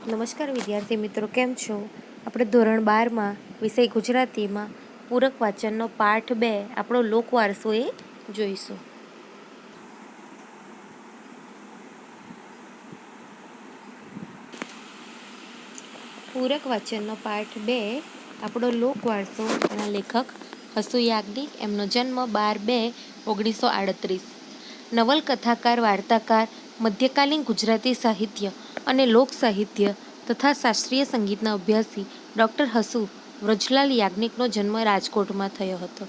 નમસ્કાર વિદ્યાર્થી મિત્રો, કેમ છો? આપણે ધોરણ 12માં વિષય ગુજરાતીમાં પૂરક વાચનનો પાઠ 2 આપણો લોકવારસો એ જોઈશું. પૂરક વાચનનો પાઠ 2 આપણો લોકવારસો. એના લેખક હસુ યાજ્ઞિક. એમનો જન્મ 12/2/1938. નવલકથાકાર, વાર્તાકાર, મધ્યકાલીન ગુજરાતી સાહિત્ય અને લોક સાહિત્ય તથા શાસ્ત્રીય સંગીતના અભ્યાસી ડૉક્ટર હસુ વ્રજલાલ યાજ્ઞિકનો જન્મ રાજકોટમાં થયો હતો.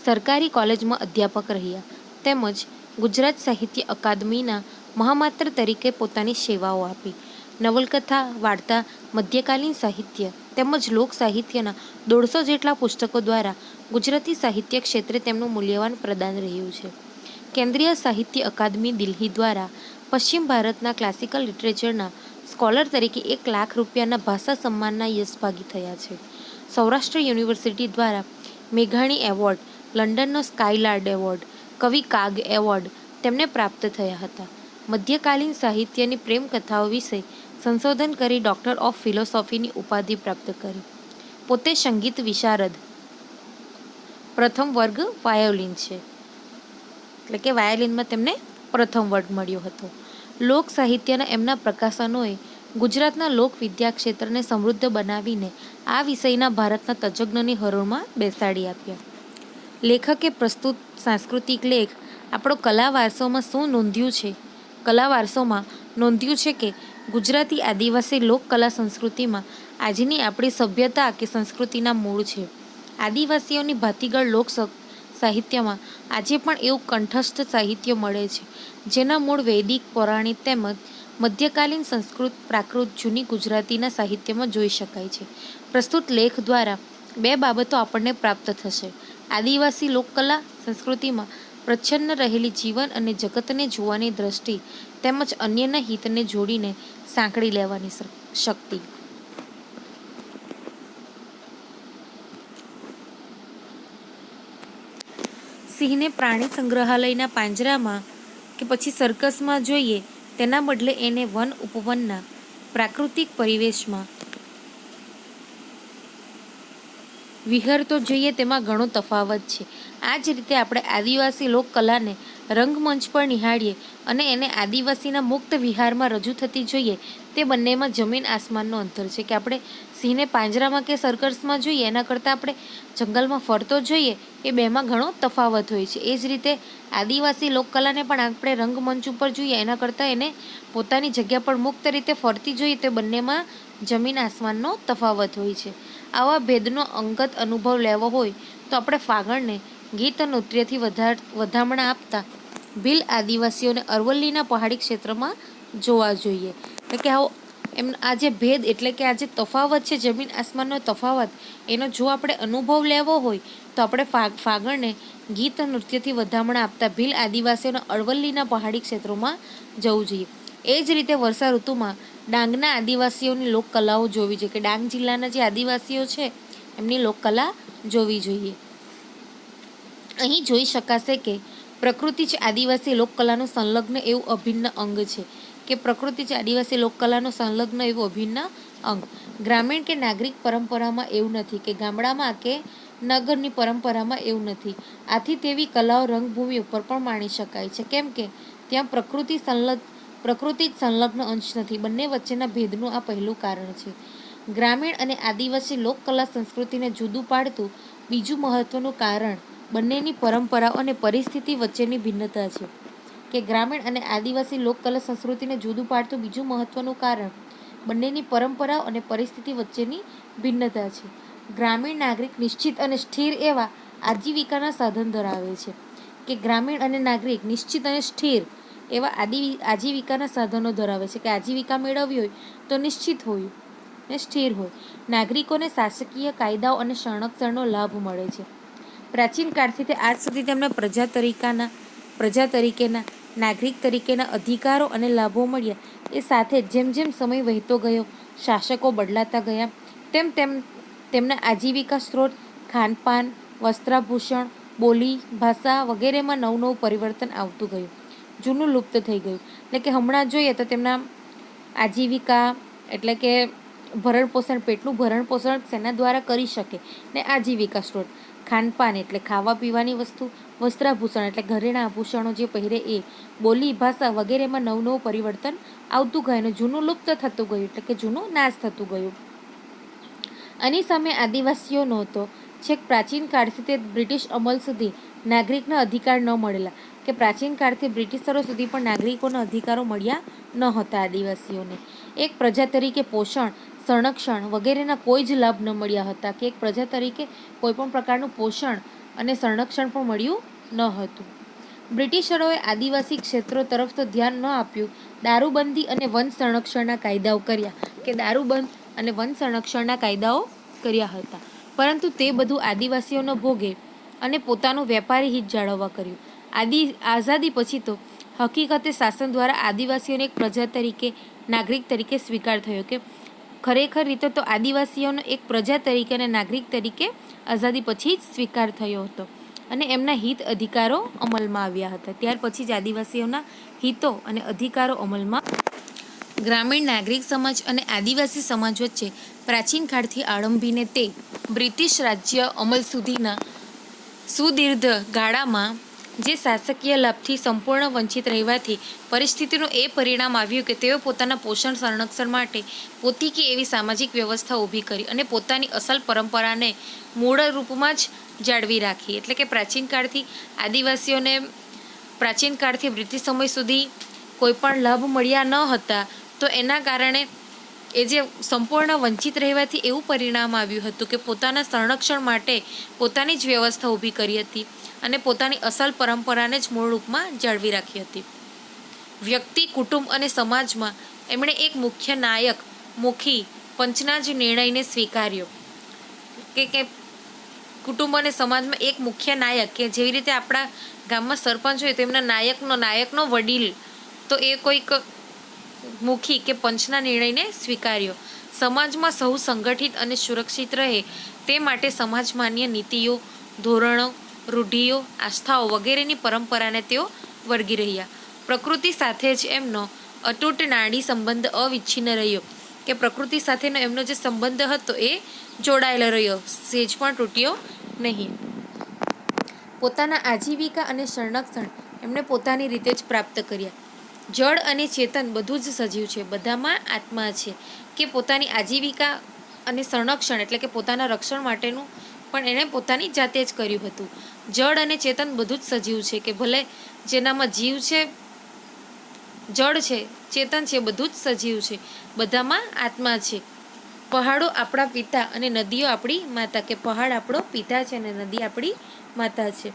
સરકારી કોલેજમાં અધ્યાપક રહ્યા તેમજ ગુજરાત સાહિત્ય અકાદમીના મહામાત્ર તરીકે પોતાની સેવાઓ આપી. નવલકથા, વાર્તા, મધ્યકાલીન સાહિત્ય તેમજ લોક સાહિત્યના 150 જેટલા પુસ્તકો દ્વારા ગુજરાતી સાહિત્ય ક્ષેત્રે તેમનું મૂલ્યવાન પ્રદાન રહ્યું છે. કેન્દ્રીય સાહિત્ય અકાદમી દિલ્હી દ્વારા પશ્ચિમ ભારતના ક્લાસિકલ લિટરેચરના સ્કોલર તરીકે 1 લાખ રૂપિયાના ભાષા સન્માનના યશભાગી થયા છે. સૌરાષ્ટ્ર યુનિવર્સિટી દ્વારા મેઘાણી એવોર્ડ, લંડનનો સ્કાયલાર્ડ એવોર્ડ, કવિ કાગ એવોર્ડ તેમને પ્રાપ્ત થયા હતા. મધ્યકાલીન સાહિત્યની પ્રેમકથાઓ વિશે સંશોધન કરી ડૉક્ટર ઓફ ફિલોસોફીની ઉપાધિ પ્રાપ્ત કરી. પોતે સંગીત વિશારદ, પ્રથમ વર્ગ વાયોલિન છે, એટલે કે વાયોલિનમાં તેમને પ્રથમ વર્ગ મળ્યો હતો. લોક સાહિત્યના એમના પ્રકાશનોએ ગુજરાતના લોક વિદ્યા ક્ષેત્રને સમૃદ્ધ બનાવીને આ વિષયના ભારતના તજજ્ઞોની હરોળમાં બેસાડી આપ્યા. લેખકે પ્રસ્તુત સાંસ્કૃતિક લેખ આપણો કલા વારસોમાં શું નોંધ્યું છે? કલા વારસોમાં નોંધ્યું છે કે ગુજરાતી આદિવાસી લોક કલા સંસ્કૃતિમાં આજની આપણી સભ્યતા કે સંસ્કૃતિના મૂળ છે. આદિવાસીઓની ભાતીગળ લોક સાહિત્યમાં આજે પણ એવું કંઠસ્થ સાહિત્ય મળે છે જેના મૂળ વૈદિક, પૌરાણિક તેમજ મધ્યકાલીન સંસ્કૃત, પ્રાકૃત, જૂની ગુજરાતીના સાહિત્યમાં જોઈ શકાય છે. પ્રસ્તુત લેખ દ્વારા 2 બાબતો આપણને પ્રાપ્ત થશે. આદિવાસી લોકકલા સંસ્કૃતિમાં પ્રચ્છન્ન રહેલી જીવન અને જગતને જોવાની દ્રષ્ટિ તેમજ અન્યના હિતને જોડીને સાંકળી લેવાની શક્તિ. સિંહને પ્રાણી સંગ્રહાલયના પાંજરામાં કે પછી સર્કસમાં જોઈએ તેના બદલે એને વન ઉપવનના પ્રાકૃતિક પરિવેશમાં વિહરતો જોઈએ તેમાં ઘણો તફાવત છે. આ જ રીતે આપણે આદિવાસી લોકકલાને રંગમંચ પર નિહાળીએ અને એને આદિવાસીના મુક્ત વિહારમાં રજૂ થતી જોઈએ તે બંનેમાં જમીન આસમાનનો અંતર છે. કે આપણે સિંહને પાંજરામાં કે સર્કસમાં જોઈએ એના કરતાં આપણે જંગલમાં ફરતો જોઈએ એ બેમાં ઘણો તફાવત હોય છે. એ જ રીતે આદિવાસી લોકકલાને પણ આપણે રંગમંચ ઉપર જોઈએ એના કરતાં એને પોતાની જગ્યા પર મુક્ત રીતે ફરતી જોઈએ તે બંનેમાં જમીન આસમાનનો તફાવત હોય છે. આવા ભેદનો અંગત અનુભવ લેવો હોય તો આપણે ફાગણને ગીત નૃત્યથી વધામણા આપતા ભીલ આદિવાસીઓને અરવલ્લીના પહાડી ક્ષેત્રમાં જોવા જોઈએ. એટલે કે આવો આ જે ભેદ એટલે કે આ જે તફાવત છે, જમીન આસમાનનો તફાવત, એનો જો આપણે અનુભવ લેવો હોય તો આપણે ફાગણને ગીત નૃત્યથી વધામણા આપતા ભીલ આદિવાસીઓના અરવલ્લીના પહાડી ક્ષેત્રોમાં જવું જોઈએ. એ જ રીતે વર્ષા ઋતુમાં ડાંગના આદિવાસીઓની લોકકલાઓ જોવી જોઈએ. કે ડાંગ જિલ્લાના જે આદિવાસીઓ છે એમની લોકકલા જોવી જોઈએ. અહીં જોઈ શકાશે કે પ્રકૃતિ જ આદિવાસી લોકકલાનું સંલગ્ન એવું અભિન્ન અંગ છે. કે પ્રકૃતિ જ આદિવાસી લોકકલાનું સંલગ્ન એવું અભિન્ન અંગ. ગ્રામીણ કે નાગરિક પરંપરામાં એવું નથી કે ગામડામાં કે નગરની પરંપરામાં એવું નથી. આથી તેવી કલાઓ રંગભૂમિ ઉપર પણ માણી શકાય છે. કેમ કે ત્યાં પ્રકૃતિ જ સંલગ્ન અંશ નથી. બંને વચ્ચેના ભેદનું આ પહેલું કારણ છે. ગ્રામીણ અને આદિવાસી લોકકલા સંસ્કૃતિને જુદું પાડતું બીજું મહત્વનું કારણ બંનેની પરંપરાઓ અને પરિસ્થિતિ વચ્ચેની ભિન્નતા છે. કે ગ્રામીણ અને આદિવાસી લોકકલા સંસ્કૃતિને જુદું પાડતું બીજું મહત્વનું કારણ બંનેની પરંપરાઓ અને પરિસ્થિતિ વચ્ચેની ભિન્નતા છે. ગ્રામીણ નાગરિક નિશ્ચિત અને સ્થિર એવા આજીવિકાના સાધન ધરાવે છે. કે ગ્રામીણ અને નાગરિક નિશ્ચિત અને સ્થિર એવા આજીવિકાના સાધનો ધરાવે છે. કે આજીવિકા મેળવવી હોય તો નિશ્ચિત હોય ને સ્થિર હોય. નાગરિકોને શાસકીય કાયદાઓ અને સંરક્ષણનો લાભ મળે છે. પ્રાચીન કાળથી તે આજ સુધી તેમને પ્રજા તરીકેના નાગરિક તરીકેના અધિકારો અને લાભો મળ્યા. એ સાથે જેમ જેમ સમય વહેતો ગયો, શાસકો બદલાતા ગયા તેમ તેમના આજીવિકા સ્ત્રોત, ખાનપાન, વસ્ત્રાભૂષણ, બોલી, ભાષા વગેરેમાં નવું પરિવર્તન આવતું ગયું. જૂનું લુપ્ત થઈ ગયું. એટલે કે હમણાં જોઈએ તો તેમના આજીવિકા એટલે કે ભરણ પોષણ, પેટનું ભરણ પોષણ શેના દ્વારા કરી શકે ને આજીવિકા સ્ત્રોત. ખાનપાન એટલે ખાવા પીવાની વસ્તુ. વસ્ત્રાભૂષણ એટલે ઘરેણાં આભૂષણો જે પહેરે એ. બોલી ભાષા વગેરેમાં નવું પરિવર્તન આવતું ગયું અને જૂનું લુપ્ત થતું ગયું એટલે કે જૂનું નાશ થતું ગયું. આની સામે આદિવાસીઓ નહોતો. છેક પ્રાચીન કાળથી તે બ્રિટિશ અમલ સુધી નાગરિકના અધિકાર ન મળેલા, કે પ્રાચીન કાળથી બ્રિટિશરો સુધી પણ નાગરિકોના અધિકારો મળ્યા ન હતા આદિવાસીઓને. એક પ્રજા તરીકે પોષણ, સંરક્ષણ વગેરેના કોઈ જ લાભ ન મળ્યા હતા, કે એક પ્રજા તરીકે કોઈ પણ પ્રકારનું પોષણ અને સંરક્ષણ પણ મળ્યું ન હતું. બ્રિટિશરોએ આદિવાસી ક્ષેત્રો તરફ તો ધ્યાન ન આપ્યું. દારૂબંધી અને વન સંરક્ષણના કાયદાઓ કર્યા, કે દારૂબંધ અને વન સંરક્ષણના કાયદાઓ કર્યા હતા, પરંતુ તે બધું આદિવાસીઓનો ભોગે અને પોતાનું વેપારી હિત જાળવવા કર્યું. આઝાદી પછી તો હકીકતે શાસન દ્વારા આદિવાસીઓને એક પ્રજા તરીકે, નાગરિક તરીકે સ્વીકાર થયો, કે ખરેખર રીતે તો આદિવાસીઓનો એક પ્રજા તરીકે અને નાગરિક તરીકે આઝાદી પછી જ સ્વીકાર થયો હતો અને એમના હિત અધિકારો અમલમાં આવ્યા હતા. ત્યાર પછી જ આદિવાસીઓના હિતો અને અધિકારો અમલમાં. ગ્રામીણ નાગરિક સમાજ અને આદિવાસી સમાજ વચ્ચે પ્રાચીન કાળથી આળંબીને તે બ્રિટિશ રાજ્ય અમલ સુધીના સુદીર્ઘ ગાળામાં જે શાસકીય લાભથી સંપૂર્ણ વંચિત રહેવાથી પરિસ્થિતિનું એ પરિણામ આવ્યું કે તેઓ પોતાના પોષણ સંરક્ષણ માટે પોતીકી એવી સામાજિક વ્યવસ્થા ઊભી કરી અને પોતાની અસલ પરંપરાને મૂળ રૂપમાં જ જાળવી રાખી. એટલે કે પ્રાચીન કાળથી આદિવાસીઓને પ્રાચીન કાળથી બ્રિટિશ સમય સુધી કોઈ પણ લાભ મળ્યા ન હતા, તો એના કારણે એ જે સંપૂર્ણ વંચિત રહેવાથી એવું પરિણામ આવ્યું હતું કે પોતાના સંરક્ષણ માટે પોતાની જ વ્યવસ્થા ઊભી કરી હતી અને પોતાની અસલ પરંપરાને જ મૂળ રૂપમાં જાળવી રાખી હતી. વ્યક્તિ, કુટુંબ અને સમાજમાં એમણે એક મુખ્ય નાયક, મુખી પંચના જ નિર્ણયને સ્વીકાર્યો, કે કુટુંબ અને સમાજમાં એક મુખ્ય નાયક, કે જેવી રીતે આપણા ગામમાં સરપંચ હોય તો એમના નાયકનો વડીલ, તો એ કોઈક મુખી કે પંચના નિર્ણયને સ્વીકાર્યો. સમાજમાં સૌ સંગઠિત અને સુરક્ષિત રહે તે માટે સમાજ માન્ય નીતિઓ, ધોરણો, રૂઢિઓ, આસ્થાઓ વગેરેની પરંપરાને તેઓ વળગી રહ્યા. પ્રકૃતિ સાથે જ એમનો અતૂટ નાડી સંબંધ અવિચ્છિન્ન રહ્યો, કે પ્રકૃતિ સાથેનો એમનો જે સંબંધ હતો એ જોડાયેલો રહ્યો, સેજ પણ તૂટ્યો નહીં. પોતાના આજીવિકા અને સંરક્ષણ એમણે પોતાની રીતે જ પ્રાપ્ત કર્યા. જળ અને ચેતન બધું જ સજીવ છે, બધામાં આત્મા છે, કે પોતાની આજીવિકા અને સંરક્ષણ એટલે કે પોતાના રક્ષણ માટેનું પણ એણે પોતાની જાતે જ કર્યું હતું. જળ અને ચેતન બધું જ સજીવ છે, કે ભલે જેનામાં જીવ છે, જળ છે, ચેતન છે, બધું જ સજીવ છે, બધામાં આત્મા છે. પહાડો આપણા પિતા અને નદીઓ આપણી માતા, કે પહાડ આપણો પિતા છે અને નદી આપણી માતા છે.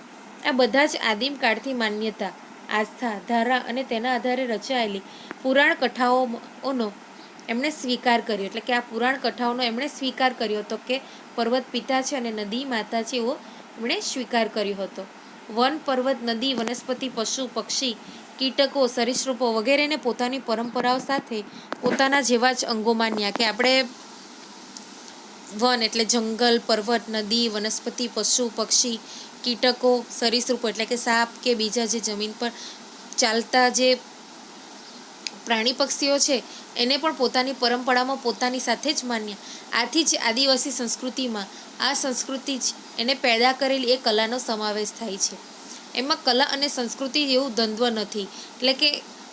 આ બધા જ આદિમ કાળથી માન્યતા, આસ્થા, ધારા અને તેના આધારે રચાયેલી પુરાણ કથાઓનો એમણે સ્વીકાર કર્યો. એટલે કે આ પુરાણ કથાઓનો એમણે સ્વીકાર કર્યો હતો કે પર્વત પિતા છે અને નદી માતા છે, એવો એમણે સ્વીકાર કર્યો હતો. વન, પર્વત, નદી, વનસ્પતિ, પશુ, પક્ષી, કીટકો, સરીસૃપો વગેરેને પોતાની પરંપરાઓ સાથે પોતાના જેવા જ અંગો માન્યા, કે આપણે વન એટલે જંગલ, પર્વત, નદી, વનસ્પતિ, પશુ, પક્ષી, કીટકો, સરીસૃપો એટલે કે સાપ કે બીજા જે જમીન પર ચાલતા જે પ્રાણી પક્ષીઓ છે એને પણ પોતાની પરંપરામાં પોતાની સાથે જ માન્યા. આથી જ આદિવાસી સંસ્કૃતિમાં આ સંસ્કૃતિ જ એને પેદા કરેલી એ કલાનો સમાવેશ થાય છે. એમાં કલા અને સંસ્કૃતિ એવું દ્વંદ્વ નથી, એટલે કે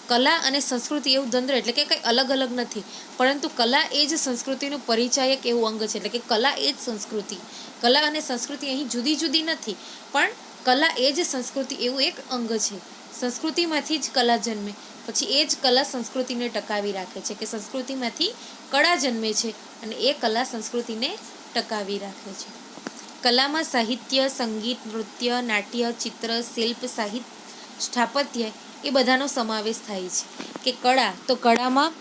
કલા અને સંસ્કૃતિ એવું દ્વંદ્વ એટલે કે કંઈ અલગ અલગ નથી, પરંતુ કલા એ જ સંસ્કૃતિનું પરિચાયક એવું અંગ છે. એટલે કે કલા એ જ સંસ્કૃતિ, કલા અને સંસ્કૃતિ અહીં જુદી જુદી નથી, પણ કલા એ જ સંસ્કૃતિ એવું એક અંગ છે. સંસ્કૃતિમાંથી જ કલા જન્મે, પછી એ જ કલા સંસ્કૃતિને ટકાવી રાખે છે, કે સંસ્કૃતિમાંથી કળા જન્મે છે અને એ કલા સંસ્કૃતિને ટકાવી રાખે છે. કલામાં સાહિત્ય, સંગીત, નૃત્ય, નાટ્ય, ચિત્ર, શિલ્પ, સ્થાપત્ય એ બધાનો સમાવેશ થાય છે. કે કળા, તો કળામાં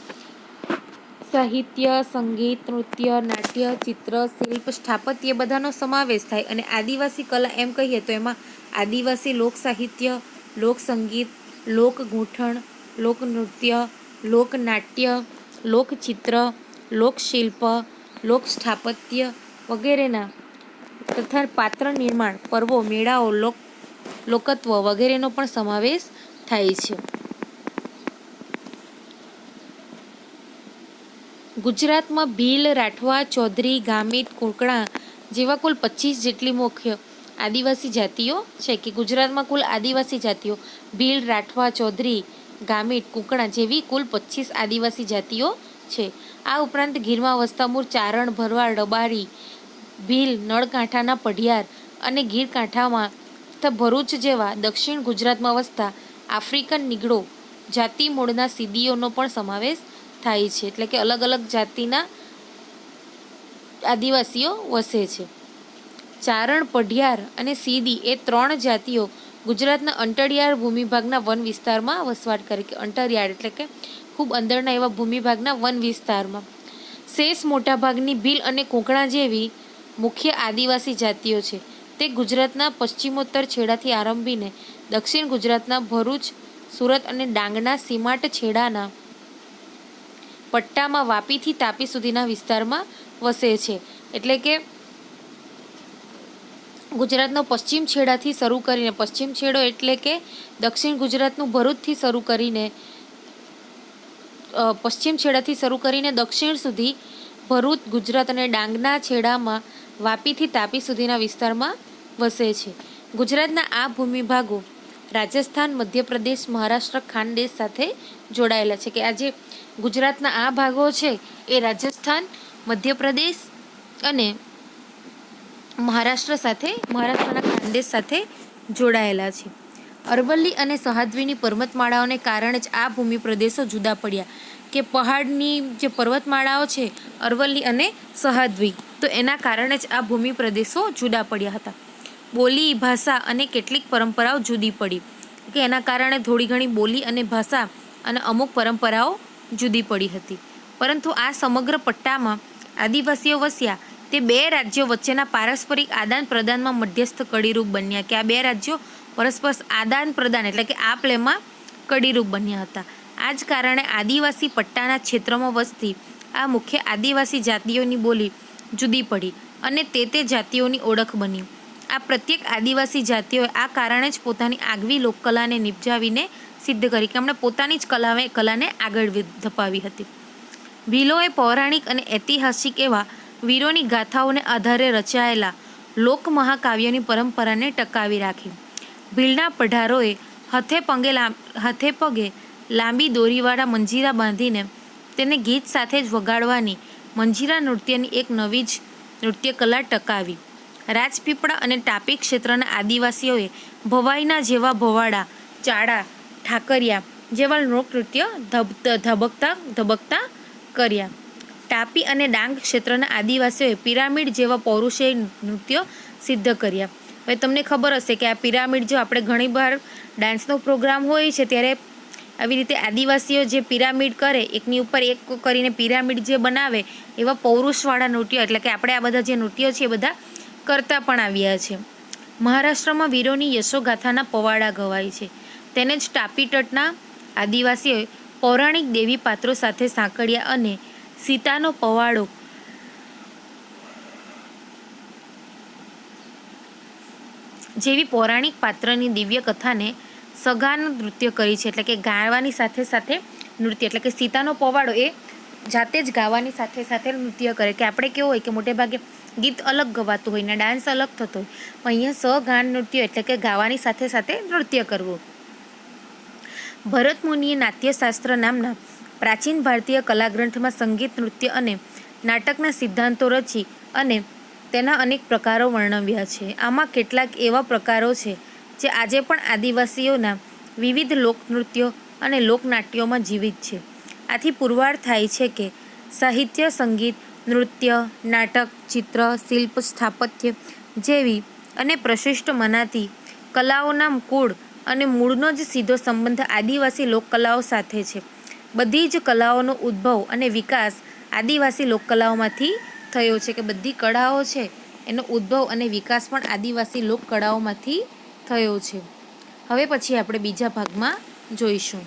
સાહિત્ય, સંગીત, નૃત્ય, નાટ્ય, ચિત્ર, શિલ્પ, સ્થાપત્ય બધાનો સમાવેશ થાય. અને આદિવાસી કલા એમ કહીએ તો એમાં આદિવાસી લોક સાહિત્ય, લોક સંગીત, લોક ગૂંથણ, લોક નૃત્ય, લોક નાટ્ય, લોક ચિત્ર, લોક શિલ્પ, લોક સ્થાપત્ય વગેરેના તથા પાત્ર નિર્માણ, પર્વો, મેળાઓ, લોકત્વ વગેરેનો પણ સમાવેશ થાય છે. ગુજરાતમાં ભીલ, રાઠવા, ચૌધરી, ગામિત, કુકણા જેવા કુલ 25 જેટલી મુખ્ય આદિવાસી જાતિઓ છે. કે ગુજરાતમાં કુલ આદિવાસી જાતિઓ ભીલ, રાઠવા, ચૌધરી, ગામિત, કુકણા જેવી કુલ 25 આદિવાસી જાતિઓ છે. આ ઉપરાંત ગીરમાં વસતા મૂળ ચારણ, ભરવાડ, રબારી, ભીલ, નળકાંઠાના પઢિયાર અને ગીર કાંઠામાં તથા ભરૂચ જેવા દક્ષિણ ગુજરાતમાં વસતા આફ્રિકન નીગ્રો જાતિ મૂળના સીદીઓનો પણ સમાવેશ થાય છે. એટલે કે અલગ અલગ જાતિના આદિવાસીઓ વસે છે. ચારણ, પઢિયાર અને સીદી એ 3 જાતિઓ ગુજરાતના અંતરિયાળ ભૂમિભાગના વન વિસ્તારમાં વસવાટ કરે. કે અંતરિયાળ એટલે કે ખૂબ અંદરના એવા ભૂમિભાગના વન વિસ્તારમાં. શેષ મોટાભાગની ભીલ અને કુકણા જેવી મુખ્ય આદિવાસી જાતિઓ છે. તે ગુજરાતના પશ્ચિમોત્તર છેડાથી આરંભીને દક્ષિણ ગુજરાતના ભરૂચ, સુરત અને ડાંગના સીમાટ છેડાના પટ્ટામાં વાપીથી તાપી સુધીના વિસ્તારમાં વસે છે. એટલે કે ગુજરાતનો પશ્ચિમ છેડાથી શરૂ કરીને, પશ્ચિમ છેડો એટલે કે દક્ષિણ ગુજરાતનું ભરૂચથી શરૂ કરીને, પશ્ચિમ છેડાથી શરૂ કરીને દક્ષિણ સુધી ભરૂચ, ગુજરાત અને ડાંગના છેડામાં વાપીથી તાપી સુધીના વિસ્તારમાં વસે છે. ગુજરાતના આ ભૂમિભાગો રાજસ્થાન, મધ્યપ્રદેશ, મહારાષ્ટ્ર, ખાનદેશ સાથે જોડાયેલા છે. કે આ જે ગુજરાતના આ ભાગો છે એ રાજસ્થાન, મધ્યપ્રદેશ અને મહારાષ્ટ્રના ખાનદેશ સાથે જોડાયેલા છે. અરવલ્લી અને સહ્યાદ્રીની પર્વતમાળાઓને કારણે જ આ ભૂમિ પ્રદેશો જુદા પડ્યા. કે પહાડની જે પર્વતમાળાઓ છે અરવલ્લી અને સહ્યાદ્રી, તો એના કારણે જ આ ભૂમિ પ્રદેશો જુદા પડ્યા હતા. બોલી, ભાષા અને કેટલીક પરંપરાઓ જુદી પડી. કે એના કારણે થોડી ઘણી બોલી અને ભાષા અને અમુક પરંપરાઓ જુદી પડી હતી. પરંતુ આ સમગ્ર પટ્ટામાં આદિવાસીઓ વસ્યા તે 2 રાજ્યો વચ્ચેના પારસ્પરિક આદાન પ્રદાનમાં મધ્યસ્થ કડીરૂપ બન્યા. કે આ 2 રાજ્યો પરસ્પર આદાન પ્રદાન એટલે કે આપ લેમાં કડીરૂપ બન્યા હતા. આ જ કારણે આદિવાસી પટ્ટાના ક્ષેત્રમાં વસતી આ મુખ્ય આદિવાસી જાતિઓની બોલી જુદી પડી અને તે જાતિઓની ઓળખ બની. આ પ્રત્યેક આદિવાસી જાતિઓએ આ કારણે જ પોતાની આગવી લોકકલાને નિપજાવીને સિદ્ધ કરી. કે એમણે પોતાની જ કલાને આગળ ધપાવી હતી. ભીલોએ પૌરાણિક અને ઐતિહાસિક એવા વીરોની ગાથાઓને આધારે રચાયેલા લોક મહાકાવ્યોની પરંપરાને ટકાવી રાખી. ભીલના પઢારોએ હાથે પગે લાંબી દોરીવાળા મંજીરા બાંધીને તેને ગીત સાથે જ વગાડવાની મંજીરા નૃત્યની એક નવી જ નૃત્યકલા ટકાવી. રાજપીપળા અને તાપી ક્ષેત્રના આદિવાસીઓએ ભવાઈના જેવા ભવાડા, ચાડા, ઠાકરિયા જેવા લોકનૃત્ય ધબકતા કર્યા. તાપી અને ડાંગ ક્ષેત્રના આદિવાસીઓએ પિરામિડ જેવા પૌરુષેય નૃત્યો સિદ્ધ કર્યા. હવે તમને ખબર હશે કે આ પિરામિડ જો આપણે ઘણીવાર ડાન્સનો પ્રોગ્રામ હોય છે ત્યારે આવી રીતે આદિવાસીઓ જે પિરામિડ કરે, એકની ઉપર એક કરીને પિરામિડ જે બનાવે એવા પૌરુષવાળા નૃત્યો, એટલે કે આપણે આ બધા જે નૃત્યો છે એ બધા કરતા પણ આવ્યા છે. મહારાષ્ટ્રમાં વીરોની યશોગાથાના પવાડા ગવાય છે. તેને જ તાપી તટના આદિવાસીઓએ પૌરાણિક દેવી પાત્રો સાથે સાંકળ્યા અને સીતાનો પવાડો જેવી પૌરાણિક પાત્રની દિવ્ય કથાને સગાનું નૃત્ય કરી છે. એટલે કે ગાવાની સાથે સાથે નૃત્ય, એટલે કે સીતાનો પવાડો એ જાતે જ ગાવાની સાથે સાથે નૃત્ય કરે. કે આપણે કેવું હોય કે મોટે ભાગે ગીત અલગ ગવાતું હોય ને ડાન્સ અલગ થતો હોય, પણ અહીંયા સગાન નૃત્ય એટલે કે ગાવાની સાથે સાથે નૃત્ય કરવું. ભરત મુનિએ નાટ્યશાસ્ત્ર નામના પ્રાચીન ભારતીય કલાગ્રંથમાં સંગીત, નૃત્ય અને નાટકના સિદ્ધાંતો રચી અને તેના અનેક પ્રકારો વર્ણવ્યા છે. આમાં કેટલાક એવા પ્રકારો છે જે આજે પણ આદિવાસીઓના વિવિધ લોકનૃત્યો અને લોકનાટ્યોમાં જીવિત છે. આથી પુરવાર થાય છે કે સાહિત્ય, સંગીત, નૃત્ય, નાટક, ચિત્ર, શિલ્પ, સ્થાપત્ય જેવી અને પ્રશિષ્ટ મનાતી કલાઓના કુળ અને મૂળનો જ સીધો સંબંધ આદિવાસી લોકકલાઓ સાથે છે. બધી જ કલાઓનો ઉદ્ભવ અને વિકાસ આદિવાસી લોકકલાઓમાંથી થયો છે. કે બધી કળાઓ છે એનો ઉદ્ભવ અને વિકાસ પણ આદિવાસી લોકકળાઓમાંથી થયો છે. હવે પછી આપણે બીજા ભાગમાં જોઈશું.